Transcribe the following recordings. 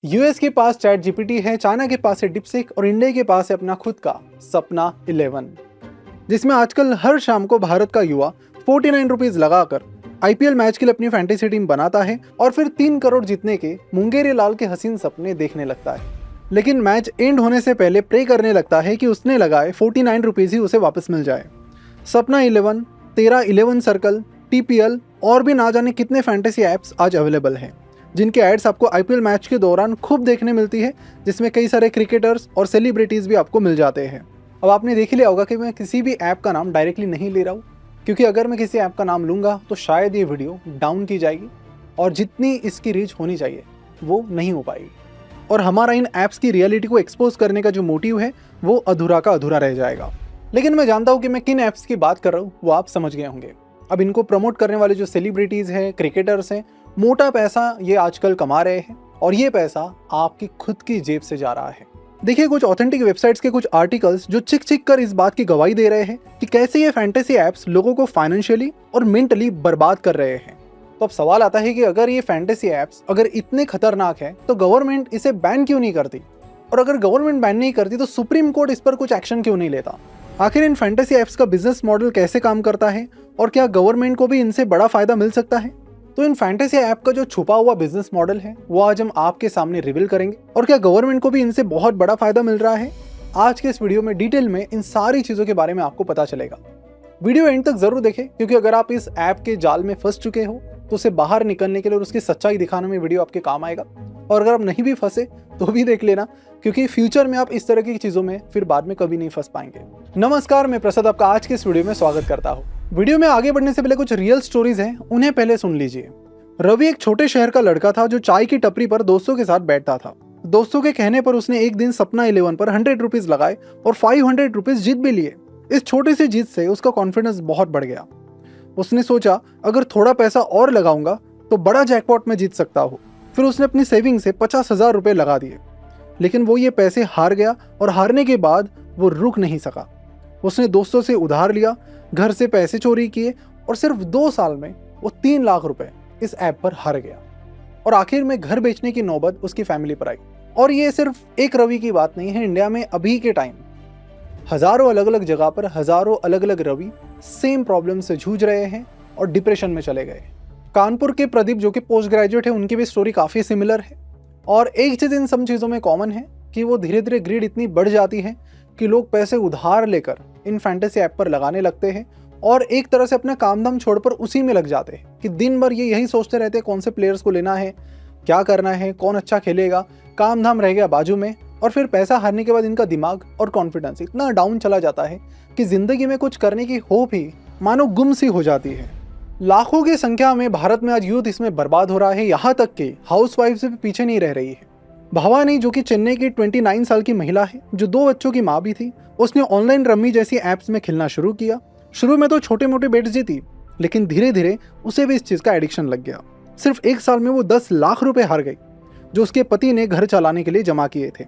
US के पास chat GPT है, China के पास है डिपसीक और इंडिया के पास है अपना खुद का सपना 11, जिसमें आजकल हर शाम को भारत का युवा 49 रुपीज लगाकर आईपीएल मैच के लिए अपनी फैंटेसी टीम बनाता है और फिर 3 करोड़ जीतने के मुंगेरी लाल के हसीन सपने देखने लगता है। लेकिन मैच एंड होने से पहले प्रे करने लगता है कि उसने लगाए 49 रुपीज ही उसे वापस मिल जाए। सपना 11, तेरा 11 सर्कल, टीपीएल और भी ना जाने कितने फैंटेसी ऐप्स आज अवेलेबल हैं, जिनके एड्स आपको आईपीएल मैच के दौरान खूब देखने मिलती है, जिसमें कई सारे क्रिकेटर्स और सेलिब्रिटीज़ भी आपको मिल जाते हैं। अब आपने देख ही लिया होगा कि मैं किसी भी ऐप का नाम डायरेक्टली नहीं ले रहा हूँ, क्योंकि अगर मैं किसी ऐप का नाम लूँगा तो शायद ये वीडियो डाउन की जाएगी और जितनी इसकी रीच होनी चाहिए वो नहीं हो पाएगी, और हमारा इन ऐप्स की रियलिटी को एक्सपोज करने का जो मोटिव है वो अधूरा का अधूरा रह जाएगा। लेकिन मैं जानता हूँ कि मैं किन ऐप्स की बात कर रहा हूँ, वो आप समझ गए होंगे। अब इनको प्रमोट करने वाले जो सेलिब्रिटीज़ हैं, क्रिकेटर्स हैं, मोटा पैसा ये आजकल कमा रहे हैं और ये पैसा आपकी खुद की जेब से जा रहा है। देखिए, कुछ ऑथेंटिक वेबसाइट्स के कुछ आर्टिकल्स जो चिक कर इस बात की गवाही दे रहे हैं कि कैसे ये फैंटेसी ऐप्स लोगों को फाइनेंशियली और मेंटली बर्बाद कर रहे हैं। तो अब सवाल आता है कि अगर ये फैंटेसी ऐप्स अगर इतने खतरनाक है तो गवर्नमेंट इसे बैन क्यों नहीं करती, और अगर गवर्नमेंट बैन नहीं करती तो सुप्रीम कोर्ट इस पर कुछ एक्शन क्यों नहीं लेता। आखिर इन फैंटेसी ऐप्स का बिजनेस मॉडल कैसे काम करता है और क्या गवर्नमेंट को भी इनसे बड़ा फायदा मिल सकता है। तो इन फैंटेसी ऐप का जो छुपा हुआ बिजनेस मॉडल है वो आज हम आपके सामने रिवील करेंगे, और क्या गवर्नमेंट को भी इनसे बहुत बड़ा फायदा मिल रहा है। आज के इस वीडियो में डिटेल में इन सारी चीजों के बारे में आपको पता चलेगा। वीडियो एंड तक जरूर देखें, क्योंकि अगर आप इस ऐप के जाल में फंस चुके हो तो उसे बाहर निकलने के लिए और उसकी सच्चाई दिखाने में वीडियो आपके काम आएगा। और अगर आप नहीं भी फंसे तो भी देख लेना, क्योंकि फ्यूचर में आप इस तरह की चीजों में फिर बाद में कभी नहीं फंस पाएंगे। नमस्कार, मैं प्रसाद आपका आज के इस वीडियो में स्वागत करता हूँ। वीडियो में आगे बढ़ने से पहले कुछ रियल स्टोरीज हैं, उन्हें पहले सुन लीजिए। रवि एक छोटे शहर का लड़का था जो चाय की टपरी पर दोस्तों के साथ बैठता था। दोस्तों के कहने पर उसने एक दिन सपना 11 पर 100 रुपीज लगाए और 500 रुपीज जीत भी लिए। इस छोटी सी जीत से उसका कॉन्फिडेंस बहुत बढ़ गया। उसने सोचा, अगर थोड़ा पैसा और लगाऊंगा तो बड़ा जैकपॉट में जीत सकता हूँ। फिर उसने अपनी सेविंग से 50,000 रुपये लगा दिए, लेकिन वो ये पैसे हार गया और हारने के बाद वो रुक नहीं सका। उसने दोस्तों से उधार लिया, घर से पैसे चोरी किए और सिर्फ 2 साल में वो 3 लाख रुपए इस ऐप पर हार गया। और आखिर में घर बेचने की नौबत उसकी फैमिली पर आई। और ये सिर्फ एक रवि की बात नहीं है, इंडिया में अभी के टाइम हजारों अलग अलग जगह पर हजारों अलग अलग रवि सेम प्रॉब्लम से जूझ रहे हैं और डिप्रेशन में चले गए। कानपुर के प्रदीप जो कि पोस्ट ग्रेजुएट है, उनकी भी स्टोरी काफ़ी सिमिलर है। और एक चीज़ इन सब चीज़ों में कॉमन है कि वो धीरे धीरे ग्रीड इतनी बढ़ जाती है कि लोग पैसे उधार लेकर इन फैंटेसी ऐप पर लगाने लगते हैं और एक तरह से अपना काम धाम छोड़कर उसी में लग जाते हैं कि दिन भर ये यही सोचते रहते हैं कौन से प्लेयर्स को लेना है, क्या करना है, कौन अच्छा खेलेगा। काम धाम रह गया बाजू में, और फिर पैसा हारने के बाद इनका दिमाग और कॉन्फिडेंस इतना डाउन चला जाता है कि जिंदगी में कुछ करने की होप ही मानो गुम सी हो जाती है। लाखों की संख्या में भारत में आज यूथ इसमें बर्बाद हो रहा है, यहाँ तक कि हाउसवाइफ से भी पीछे नहीं रह रही है। भवानी जो कि चेन्नई की 29 साल की महिला है, जो 2 बच्चों की माँ भी थी, उसने ऑनलाइन रम्मी जैसी ऐप्स में खेलना शुरू किया। शुरू में तो छोटे मोटे बेट्स जीती, लेकिन धीरे धीरे उसे भी इस चीज़ का एडिक्शन लग गया। सिर्फ 1 साल में वो 10 लाख रुपए हार गई, जो उसके पति ने घर चलाने के लिए जमा किए थे।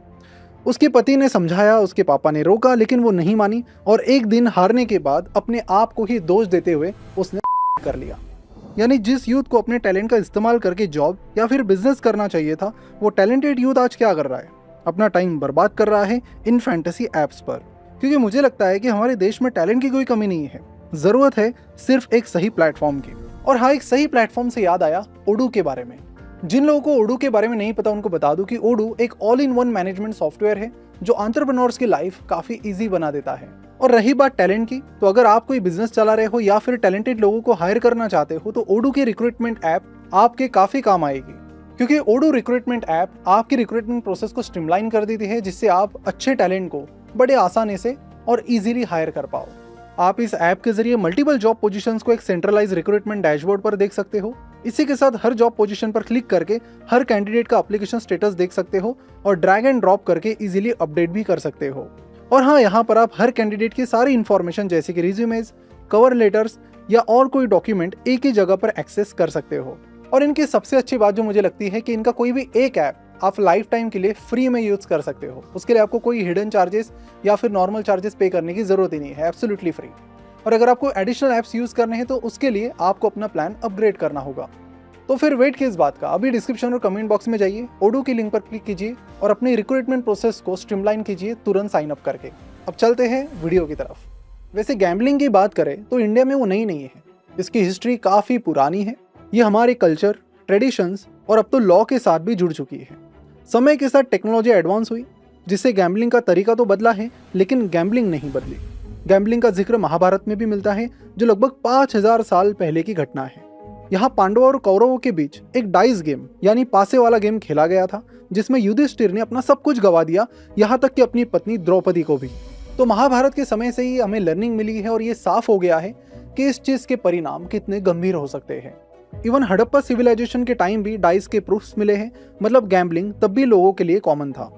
उसके पति ने समझाया, उसके पापा ने रोका, लेकिन वो नहीं मानी और एक दिन हारने के बाद अपने आप को ही दोष देते हुए उसने सुसाइड कर लिया। यानी जिस यूथ को अपने टैलेंट का इस्तेमाल करके जॉब या फिर बिजनेस करना चाहिए था, वो टैलेंटेड यूथ आज क्या कर रहा है, अपना टाइम बर्बाद कर रहा है इन फैंटेसी ऐप्स पर। क्योंकि मुझे लगता है कि हमारे देश में टैलेंट की कोई कमी नहीं है, ज़रूरत है सिर्फ एक सही प्लेटफॉर्म की। और हाँ, एक सही प्लेटफॉर्म से याद आया ओडू के बारे में। जिन लोगों को ओडू के बारे में नहीं पता उनको बता दूं कि ओडू एक all in one management software है जो एंटरप्रेन्योर्स की लाइफ काफ़ी ईजी बना देता है। और रही बात टैलेंट की, तो अगर आप कोई बिजनेस चला रहे हो या फिर टैलेंटेड लोगों को हायर करना चाहते हो तो ओडू की रिक्रूटमेंट ऐप आपके काफ़ी काम आएगी। क्योंकि ओडू रिक्रूटमेंट ऐप आपकी रिक्रूटमेंट प्रोसेस को स्ट्रीमलाइन कर देती है, जिससे आप अच्छे टैलेंट को बड़े आसानी से और इजीली हायर कर पाओ। आप इस ऐप के जरिए मल्टीपल जॉब पोजीशंस को एक सेंट्रलाइज रिक्रूटमेंट डैशबोर्ड पर देख सकते हो। इसी के साथ हर जॉब पोजीशन पर क्लिक करके हर कैंडिडेट का एप्लीकेशन स्टेटस देख सकते हो और ड्रैग एंड ड्रॉप करके इजीली अपडेट भी कर सकते हो। और हाँ, यहाँ पर आप हर कैंडिडेट की सारी इन्फॉर्मेशन जैसे कि रिज्यूमेज, कवर लेटर्स या और कोई डॉक्यूमेंट एक ही जगह पर एक्सेस कर सकते हो। और इनकी सबसे अच्छी बात जो मुझे लगती है कि इनका कोई भी एक ऐप आप लाइफ टाइम के लिए फ्री में यूज़ कर सकते हो। उसके लिए आपको कोई हिडन चार्जेस या फिर नॉर्मल चार्जेस पे करने की ज़रूरत ही नहीं है, एब्सोल्युटली फ्री। और अगर आपको एडिशनल ऐप्स यूज़ करने हैं तो उसके लिए आपको अपना प्लान अपग्रेड करना होगा। तो फिर वेट किस बात का, अभी डिस्क्रिप्शन और कमेंट बॉक्स में जाइए, ओडो की लिंक पर क्लिक कीजिए और अपनी रिक्रूटमेंट प्रोसेस को स्ट्रीमलाइन कीजिए तुरंत साइन अप करके। अब चलते हैं वीडियो की तरफ। वैसे गैम्बलिंग की बात करें तो इंडिया में वो नई नहीं है, इसकी हिस्ट्री काफ़ी पुरानी है। ये हमारे कल्चर, ट्रेडिशंस और अब तो लॉ के साथ भी जुड़ चुकी है। समय के साथ टेक्नोलॉजी एडवांस हुई जिससे गैम्बलिंग का तरीका तो बदला है, लेकिन गैम्बलिंग नहीं बदली। गैम्बलिंग का जिक्र महाभारत में भी मिलता है, जो लगभग 5000 साल पहले की घटना है। यहाँ पांडवों और कौरवों के बीच एक डाइस गेम यानी पासे वाला गेम खेला गया था, जिसमें युधिष्ठिर ने अपना सब कुछ गवा दिया, यहाँ तक कि अपनी पत्नी द्रौपदी को भी। तो महाभारत के समय से ही हमें लर्निंग मिली है और ये साफ हो गया है कि इस चीज के परिणाम कितने गंभीर हो सकते हैं। इवन हड़प्पा सिविलाइजेशन के टाइम भी डाइस के प्रूफ्स मिले हैं, मतलब गैम्बलिंग तब भी लोगों के लिए कॉमन था।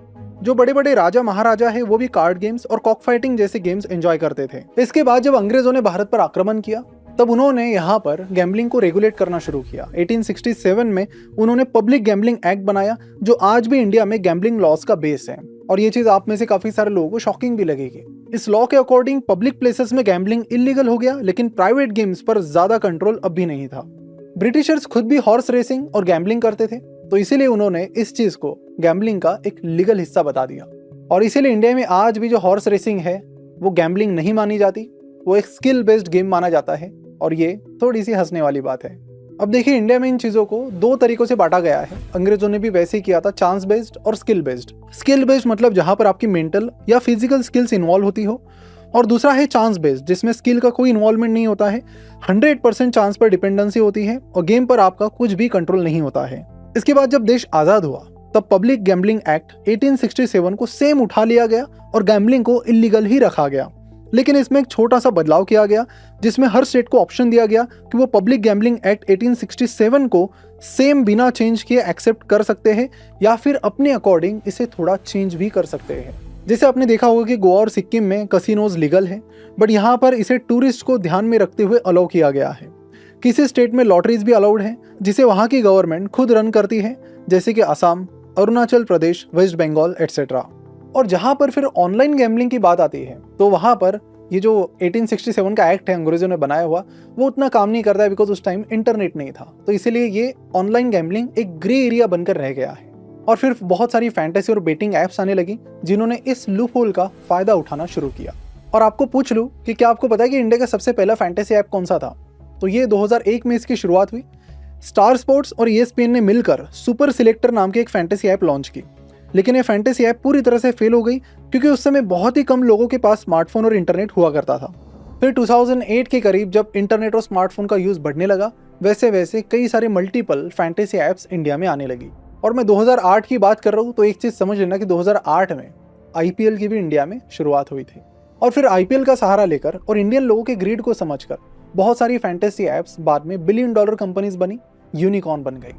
जो बड़े बड़े राजा महाराजा है वो भी कार्ड गेम्स और कॉक फाइटिंग जैसे गेम्स एंजॉय करते थे। इसके बाद जब अंग्रेजों ने भारत पर आक्रमण किया तब उन्होंने यहाँ पर गैम्बलिंग को रेगुलेट करना शुरू किया। 1867 में उन्होंने पब्लिक गैम्बलिंग एक्ट बनाया, जो आज भी इंडिया में गैम्बलिंग लॉज का बेस है। और ये चीज आप में से काफी सारे लोगों को शॉकिंग भी लगेगी। इस लॉ के अकॉर्डिंग पब्लिक प्लेसेस में गैम्बलिंग इलीगल हो गया, लेकिन प्राइवेट गेम्स पर ज्यादा कंट्रोल अब भी नहीं था। ब्रिटिशर्स खुद भी हॉर्स रेसिंग और गैम्बलिंग करते थे, तो इसीलिए उन्होंने इस चीज को गैम्बलिंग का एक लीगल हिस्सा बता दिया। और इसीलिए इंडिया में आज भी जो हॉर्स रेसिंग है वो गैम्बलिंग नहीं मानी जाती, वो एक स्किल बेस्ड गेम माना जाता है। और ये थोड़ी सी हंसने वाली बात है। अब देखिए, इंडिया में इन चीजों को दो तरीकों से बांटा गया है। अंग्रेजों ने भी वैसे ही किया था, चांस बेस्ड और स्किल बेस्ड। स्किल बेस्ड मतलब जहां पर आपकी मेंटल या फिजिकल स्किल्स इन्वॉल्व होती हो, और दूसरा है चांस बेस्ड जिसमें स्किल का कोई इन्वॉल्वमेंट नहीं होता है, 100% चांस पर डिपेंडेंसी होती है और गेम पर आपका कुछ भी कंट्रोल नहीं होता है। इसके बाद जब देश आजाद हुआ तब पब्लिक गैम्बलिंग एक्ट 1867 को सेम उठा लिया गया और गैम्बलिंग को इलीगल ही रखा गया। लेकिन इसमें एक छोटा सा बदलाव किया गया, जिसमें हर स्टेट को ऑप्शन दिया गया कि वो पब्लिक गैम्बलिंग एक्ट 1867 को सेम बिना चेंज किए एक्सेप्ट कर सकते हैं या फिर अपने अकॉर्डिंग इसे थोड़ा चेंज भी कर सकते हैं। जैसे आपने देखा होगा कि गोवा और सिक्किम में कसिनोज लीगल है, बट यहाँ पर इसे टूरिस्ट को ध्यान में रखते हुए अलाउ किया गया है। किसी स्टेट में लॉटरीज भी अलाउड है, जिसे वहाँ की गवर्नमेंट खुद रन करती है, जैसे कि असम, अरुणाचल प्रदेश, वेस्ट बंगाल एटसेट्रा। और जहाँ पर फिर ऑनलाइन गैम्बलिंग की बात आती है तो वहाँ पर ये जो 1867 का एक्ट है अंग्रेजों ने बनाया हुआ, वो उतना काम नहीं करता है, बिकॉज उस टाइम इंटरनेट नहीं था। तो इसीलिए ये ऑनलाइन गैम्बलिंग एक ग्रे एरिया बनकर रह गया है। और फिर बहुत सारी फैंटेसी और बेटिंग ऐप्स आने लगी जिन्होंने इस लूप होल का फायदा उठाना शुरू किया। और आपको पूछ लूँ कि क्या आपको पता है कि इंडिया का सबसे पहला फैंटेसी ऐप कौन सा था? तो ये 2001 में इसकी शुरुआत हुई। स्टार स्पोर्ट्स और ESPN ने मिलकर सुपर सिलेक्टर नाम की एक फैंटेसी ऐप लॉन्च की, लेकिन ये फैंटेसी ऐप पूरी तरह से फेल हो गई क्योंकि उस समय बहुत ही कम लोगों के पास स्मार्टफोन और इंटरनेट हुआ करता था। फिर 2008 के करीब जब इंटरनेट और स्मार्टफोन का यूज़ बढ़ने लगा, वैसे वैसे कई सारे मल्टीपल फैंटेसी ऐप्स इंडिया में आने लगी। और मैं 2008 की बात कर रहा हूँ तो एक चीज़ समझ लेना कि 2008 में IPL की भी इंडिया में शुरुआत हुई थी। और फिर IPL का सहारा लेकर और इंडियन लोगों के ग्रीड को समझकर बहुत सारी फैंटेसी ऐप्स बाद में $1 बिलियन कंपनीज बनी, यूनिकॉर्न बन गई।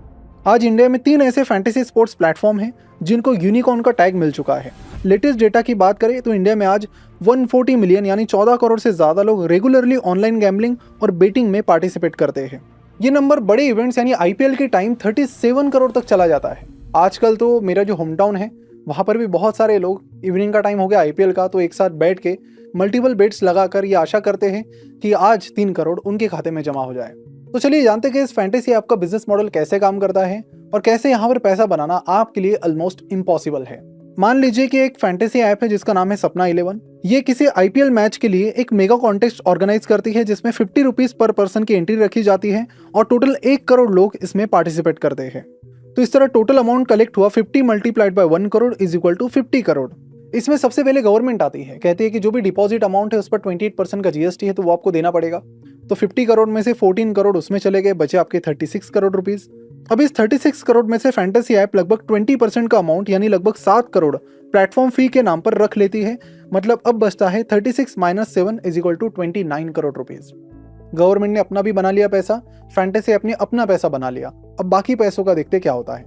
आज इंडिया में 3 ऐसे फैंटेसी स्पोर्ट्स प्लेटफॉर्म हैं जिनको यूनिकॉर्न का टैग मिल चुका है। लेटेस्ट डेटा की बात करें तो इंडिया में आज 140 मिलियन यानी 14 करोड़ से ज़्यादा लोग रेगुलरली ऑनलाइन गैम्बलिंग और बेटिंग में पार्टिसिपेट करते हैं। ये नंबर बड़े इवेंट्स यानी IPL के टाइम 37 करोड़ तक चला जाता है। आजकल तो मेरा जो होम टाउन है वहाँ पर भी बहुत सारे लोग, इवनिंग का टाइम हो गया IPL का, तो एक साथ बैठ के मल्टीपल बेट्स लगाकर ये आशा करते हैं कि आज 3 करोड़ उनके खाते में जमा हो जाए। तो चलिए जानते हैं कि इस फैंटेसी ऐप का बिजनेस मॉडल कैसे काम करता है और कैसे यहाँ पर पैसा बनाना आपके लिए ऑलमोस्ट इम्पॉसिबल है। मान लीजिए कि एक फैंटेसी ऐप है जिसका नाम है सपना 11। ये किसी IPL मैच के लिए एक मेगा कॉन्टेस्ट ऑर्गेनाइज करती है जिसमें 50 रुपीज पर पर्सन की एंट्री रखी जाती है और टोटल 1 करोड़ लोग इसमें पार्टिसिपेट करते हैं। तो इस तरह टोटल अमाउंट कलेक्ट हुआ 50 multiplied by 1 crore is equal to 50 crore. इसमें सबसे पहले गवर्नमेंट आती है, कहती है कि जो भी डिपॉजिट अमाउंट है उस पर 28% का GST है तो वो आपको देना पड़ेगा। तो 50 करोड़ में से 14 करोड़ उसमें चले गए, बचे आपके 36 करोड़ रुपीस। अब इस 36 करोड़ में से फैंटेसी ऐप लगभग 20% का अमाउंट यानी लगभग 7 करोड़ प्लेटफॉर्म फी के नाम पर रख लेती है। मतलब अब बचता है 36 - 7 is equal to 29 crore rupees. Government ने अपना भी बना लिया पैसा, फैंटेसी ऐप ने अपना पैसा बना लिया। अब बाकी पैसों का देखते क्या होता है।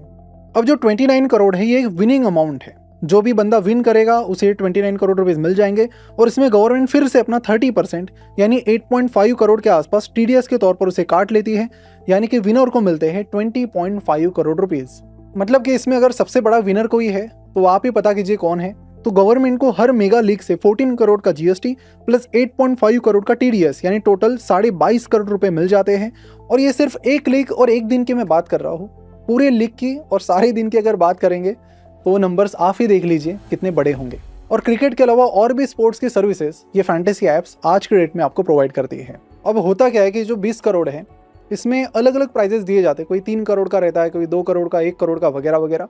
अब जो 29 करोड़ है ये एक विनिंग अमाउंट है, जो भी बंदा विन करेगा उसे 29 करोड़ रुपीस मिल जाएंगे और इसमें गवर्नमेंट फिर से अपना 30% यानी 8.5 करोड़ के आसपास TDS के तौर पर उसे काट लेती है, यानी कि विनर को मिलते हैं 20.5 करोड़ रुपीस। मतलब कि इसमें अगर सबसे बड़ा विनर कोई है तो आप ही पता कीजिए कौन है, तो गवर्नमेंट को हर मेगा लीग से 14 करोड़ का जीएसटी प्लस 8.5 करोड़ का टीडीएस यानी टोटल 22.5 करोड़ रुपए मिल जाते हैं। और ये सिर्फ एक लीग और एक दिन की मैं बात कर रहा हूँ, पूरे लीग की और सारे दिन की अगर बात करेंगे तो वो नंबर्स आप ही देख लीजिए कितने बड़े होंगे। और क्रिकेट के अलावा और भी स्पोर्ट्स की सर्विसेज ये फैंटेसी ऐप्स आज के डेट में आपको प्रोवाइड करती है। अब होता क्या है कि जो 20 करोड़ है इसमें अलग अलग प्राइजेस दिए जाते हैं, कोई 3 करोड़ का रहता है, कोई 2 करोड़ का, 1 करोड़ का, वगैरह वगैरह।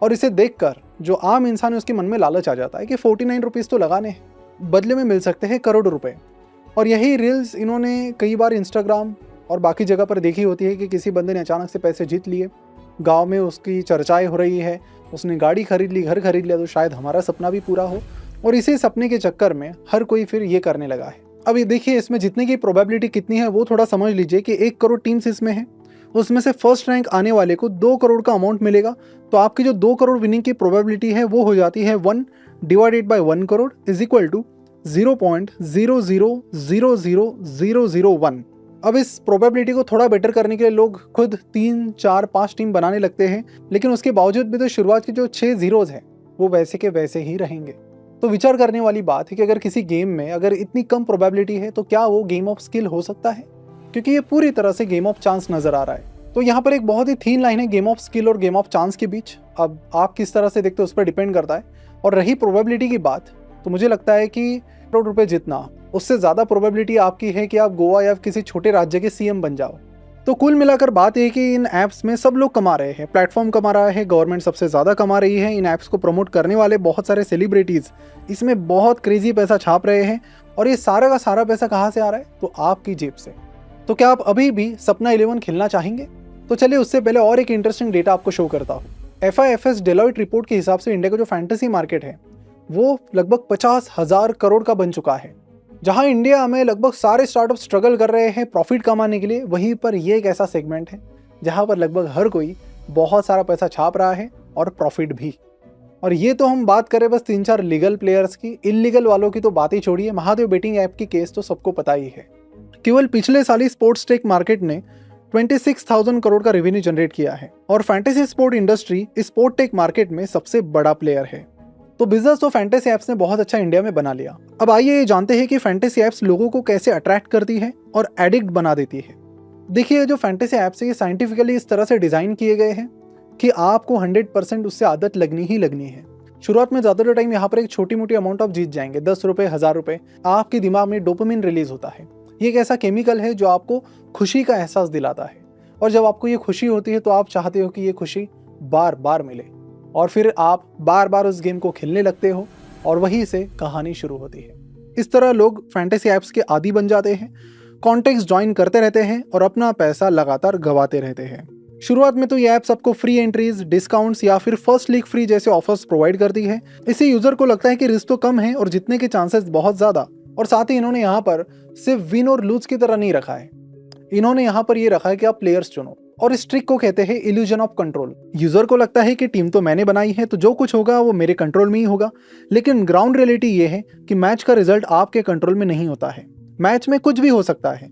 और इसे देखकर जो आम इंसान है उसके मन में लालच आ जाता है कि 49 रुपीज़ तो लगाने हैं, बदले में मिल सकते हैं करोड़ रुपए। और यही रील्स इन्होंने कई बार इंस्टाग्राम और बाकी जगह पर देखी होती है कि किसी बंदे ने अचानक से पैसे जीत लिए, गांव में उसकी चर्चाएं हो रही है, उसने गाड़ी खरीद ली, घर खरीद लिया, तो शायद हमारा सपना भी पूरा हो। और इसी सपने के चक्कर में हर कोई फिर ये करने लगा है। अब ये देखिए इसमें जितने की प्रोबेबिलिटी कितनी है वो थोड़ा समझ लीजिए कि 1 करोड़ टीम्स इसमें है, उसमें से फर्स्ट रैंक आने वाले को 2 करोड़ का अमाउंट मिलेगा। तो आपकी जो 2 करोड़ विनिंग की प्रोबेबिलिटी है वो हो जाती है 1 divided by 1 crore is equal to 0.000001। अब इस प्रोबेबिलिटी को थोड़ा बेटर करने के लिए लोग खुद 3, 4, 5 टीम बनाने लगते हैं, लेकिन उसके बावजूद भी तो शुरुआत की जो 6 जीरोज हैं वो वैसे के वैसे ही रहेंगे। तो विचार करने वाली बात है कि अगर किसी गेम में अगर इतनी कम प्रोबेबिलिटी है तो क्या वो गेम ऑफ स्किल हो सकता है, क्योंकि ये पूरी तरह से गेम ऑफ चांस नजर आ रहा है। तो यहाँ पर एक बहुत ही थीन लाइन है गेम ऑफ स्किल और गेम ऑफ चांस के बीच। अब आप किस तरह से देखते हो उस पर डिपेंड करता है। और रही प्रोबेबिलिटी की बात, तो मुझे लगता है कि करोड़ रुपए जितना उससे ज़्यादा प्रोबेबिलिटी आपकी है कि आप गोवा या किसी छोटे राज्य के सीएम बन जाओ। तो कुल मिलाकर बात यह कि इन ऐप्स में सब लोग कमा रहे हैं, प्लेटफॉर्म कमा रहा है, गवर्नमेंट सबसे ज़्यादा कमा रही है, इन ऐप्स को प्रमोट करने वाले बहुत सारे सेलिब्रिटीज़ इसमें बहुत क्रेजी पैसा छाप रहे हैं। और ये सारा का सारा पैसा कहाँ से आ रहा है, तो आपकी जेब से। तो क्या आप अभी भी सपना 11 खेलना चाहेंगे? तो चलिए उससे पहले और एक इंटरेस्टिंग डेटा आपको शो करता हूँ। FIFS डेलॉइट रिपोर्ट के हिसाब से इंडिया का जो फैंटेसी मार्केट है वो लगभग 50,000 करोड़ का बन चुका है। जहां इंडिया में लगभग सारे स्टार्टअप स्ट्रगल कर रहे हैं प्रॉफिट कमाने के लिए, वहीं पर ये एक ऐसा सेगमेंट है जहां पर लगभग हर कोई बहुत सारा पैसा छाप रहा है और प्रॉफिट भी। और ये तो हम बात करें बस 3-4 लीगल प्लेयर्स की, इलीगल वालों की तो बात ही छोड़िए। महादेव बेटिंग ऐप की केस तो सबको पता ही है। केवल पिछले साल ही स्पोर्ट्स टेक मार्केट ने 26,000 करोड़ का रेवेन्यू जनरेट किया है और फैंटेसी स्पोर्ट इंडस्ट्री इस स्पोर्ट टेक मार्केट में सबसे बड़ा प्लेयर है। तो बिजनेस तो फैंटेसी ऐप्स ने बहुत अच्छा इंडिया में बना लिया। अब आइए ये जानते हैं कि फैंटेसी ऐप्स लोगों को कैसे अट्रैक्ट करती है और एडिक्ट बना देती है। देखिए जो फैंटेसी ऐप्स है ये साइंटिफिकली इस तरह से डिजाइन किए गए हैं कि आपको 100% उससे आदत लगनी ही लगनी है। शुरुआत में ज़्यादातर टाइम यहाँ पर एक छोटी मोटी अमाउंट आप जीत जाएंगे, 10 रुपये, 1000 रुपये। आपके दिमाग में डोपामिन रिलीज होता है। ये एक ऐसा केमिकल है जो आपको खुशी का एहसास दिलाता है, और जब आपको ये खुशी होती है तो आप चाहते हो कि ये खुशी बार बार मिले, और फिर आप बार बार उस गेम को खेलने लगते हो और वहीं से कहानी शुरू होती है। इस तरह लोग फैंटेसी ऐप्स के आदी बन जाते हैं, कॉन्टेक्स्ट ज्वाइन करते रहते हैं और अपना पैसा लगातार गंवाते रहते हैं। शुरुआत में तो ये ऐप्स आपको फ्री एंट्रीज, डिस्काउंट्स या फिर फर्स्ट लीग फ्री जैसे ऑफर्स प्रोवाइड करती है। इससे यूजर को लगता है कि रिस्क तो कम है और जीतने के चांसेस बहुत ज्यादा। और साथ ही इन्होंने यहाँ पर सिर्फ विन और लूज की तरह नहीं रखा है, इन्होंने यहाँ पर ये रखा है कि आप प्लेयर्स चुनो, और इस ट्रिक को कहते हैं इल्यूजन ऑफ कंट्रोल। यूजर को लगता है कि टीम तो मैंने बनाई है तो जो कुछ होगा वो मेरे कंट्रोल में ही होगा, लेकिन ग्राउंड रियलिटी ये है कि मैच का रिजल्ट आपके कंट्रोल में नहीं होता है। मैच में कुछ भी हो सकता है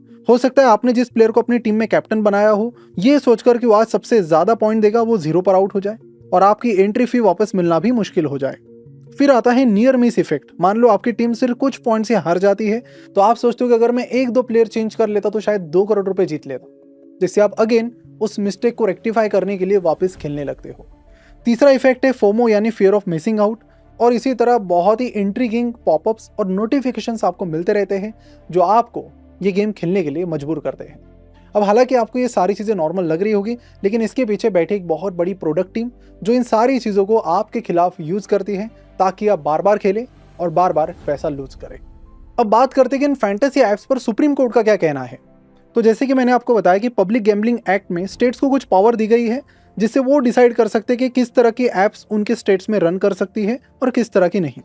आपने जिस प्लेयर को अपनी टीम में कैप्टन बनाया हो, ये सोचकर कि वो आज सबसे ज्यादा पॉइंट देगा वो 0 पर आउट हो जाए और आपकी एंट्री फी वापस मिलना भी मुश्किल हो जाए। फिर आता है नियर मिस इफेक्ट। मान लो आपकी टीम सिर्फ कुछ पॉइंट से हार जाती है तो आप सोचते हो कि अगर मैं 1-2 प्लेयर चेंज कर लेता तो शायद 2 करोड़ रुपए जीत लेता, जिससे आप अगेन उस मिस्टेक को रेक्टिफाई करने के लिए वापस खेलने लगते हो। तीसरा इफेक्ट है फोमो यानी फियर ऑफ मिसिंग आउट, और इसी तरह बहुत ही इंट्रीगिंग पॉपअप्स और नोटिफिकेशंस आपको मिलते रहते हैं जो आपको ये गेम खेलने के लिए मजबूर करते हैं। अब हालांकि आपको ये सारी चीज़ें नॉर्मल लग रही होगी, लेकिन इसके पीछे बैठी एक बहुत बड़ी प्रोडक्ट टीम जो इन सारी चीज़ों को आपके खिलाफ यूज़ करती है ताकि आप बार बार खेलें और बार बार पैसा लूज करें। अब बात करते हैं कि इन फैंटेसी ऐप्स पर सुप्रीम कोर्ट का क्या कहना है। तो जैसे कि मैंने आपको बताया कि पब्लिक गैम्बलिंग एक्ट में स्टेट्स को कुछ पावर दी गई है जिससे वो डिसाइड कर सकते हैं कि किस तरह की ऐप्स उनके स्टेट्स में रन कर सकती है और किस तरह की नहीं।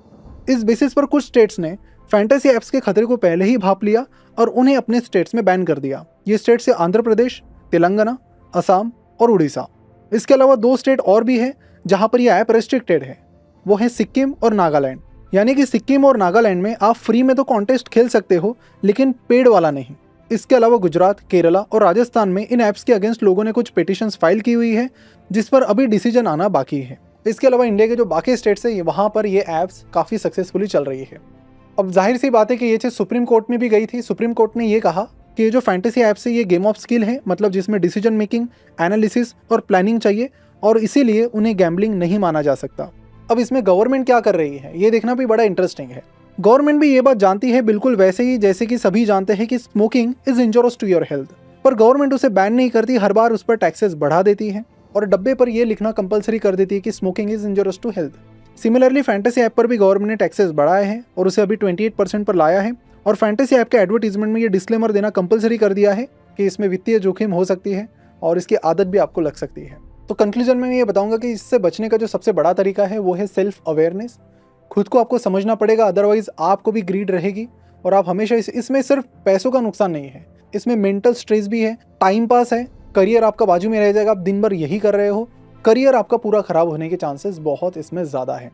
इस बेसिस पर कुछ स्टेट्स ने फैंटेसी ऐप्स के खतरे को पहले ही भांप लिया और उन्हें अपने स्टेट्स में बैन कर दिया। ये स्टेट्स है आंध्र प्रदेश, तेलंगाना, असम और उड़ीसा। इसके अलावा 2 स्टेट और भी है जहां पर यह ऐप रेस्ट्रिक्टेड है, वो है सिक्किम और नागालैंड। यानी कि सिक्किम और नागालैंड में आप फ्री में तो कॉन्टेस्ट खेल सकते हो लेकिन पेड वाला नहीं। इसके अलावा गुजरात, केरला और राजस्थान में इन ऐप्स के अगेंस्ट लोगों ने कुछ पिटीशंस फाइल की हुई है जिस पर अभी डिसीजन आना बाकी है। इसके अलावा इंडिया के जो बाकी स्टेट्स है वहाँ पर ये ऐप्स काफ़ी सक्सेसफुली चल रही है। अब जाहिर सी बात है कि ये चीज़ सुप्रीम कोर्ट में भी गई थी। सुप्रीम कोर्ट ने ये कहा कि ये जो फैंटेसी ऐप्स है ये गेम ऑफ स्किल है, मतलब जिसमें डिसीजन मेकिंग, एनालिसिस और प्लानिंग चाहिए, और इसीलिए उन्हें गैम्बलिंग नहीं माना जा सकता। अब इसमें गवर्नमेंट क्या कर रही है ये देखना भी बड़ा इंटरेस्टिंग है। गवर्नमेंट भी ये बात जानती है बिल्कुल वैसे ही जैसे कि सभी जानते हैं कि smoking is injurious to your health, पर गवर्नमेंट उसे बैन नहीं करती, हर बार उस पर टैक्सेस बढ़ा देती है और डब्बे पर यह लिखना कंपलसरी कर देती है कि smoking is injurious to health. Similarly fantasy app पर भी गवर्नमेंट ने टैक्सेस बढ़ाए हैं और उसे अभी 28% पर लाया है, और फैंटेसी ऐप के एडवर्टीजमेंट में ये डिस्क्लेमर देना कंपलसरी कर दिया है कि इसमें वित्तीय जोखिम हो सकती है और इसकी आदत भी आपको लग सकती है। तो कंक्लूजन में मैं ये बताऊंगा कि इससे बचने का जो सबसे बड़ा तरीका है वो है सेल्फ अवेयरनेस। खुद को आपको समझना पड़ेगा, अदरवाइज आपको भी ग्रीड रहेगी और आप हमेशा इसमें सिर्फ पैसों का नुकसान नहीं है, इसमें मेंटल स्ट्रेस भी है, टाइम पास है, करियर आपका बाजू में रह जाएगा, आप दिन भर यही कर रहे हो, करियर आपका पूरा खराब होने के चांसेस बहुत इसमें ज़्यादा है।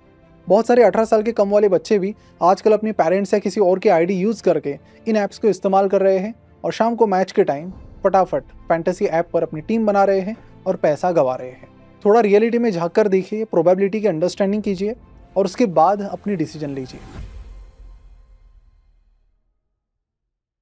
बहुत सारे 18 साल के कम वाले बच्चे भी आजकल अपने पेरेंट्स या किसी और के आईडी यूज़ करके इन ऐप्स को इस्तेमाल कर रहे हैं और शाम को मैच के टाइम फटाफट फैंटेसी ऐप पर अपनी टीम बना रहे हैं और पैसा गंवा रहे हैं। थोड़ा रियलिटी में झांक कर देखिए, प्रोबेबिलिटी की अंडरस्टैंडिंग कीजिए और उसके बाद अपनी डिसीजन लीजिए।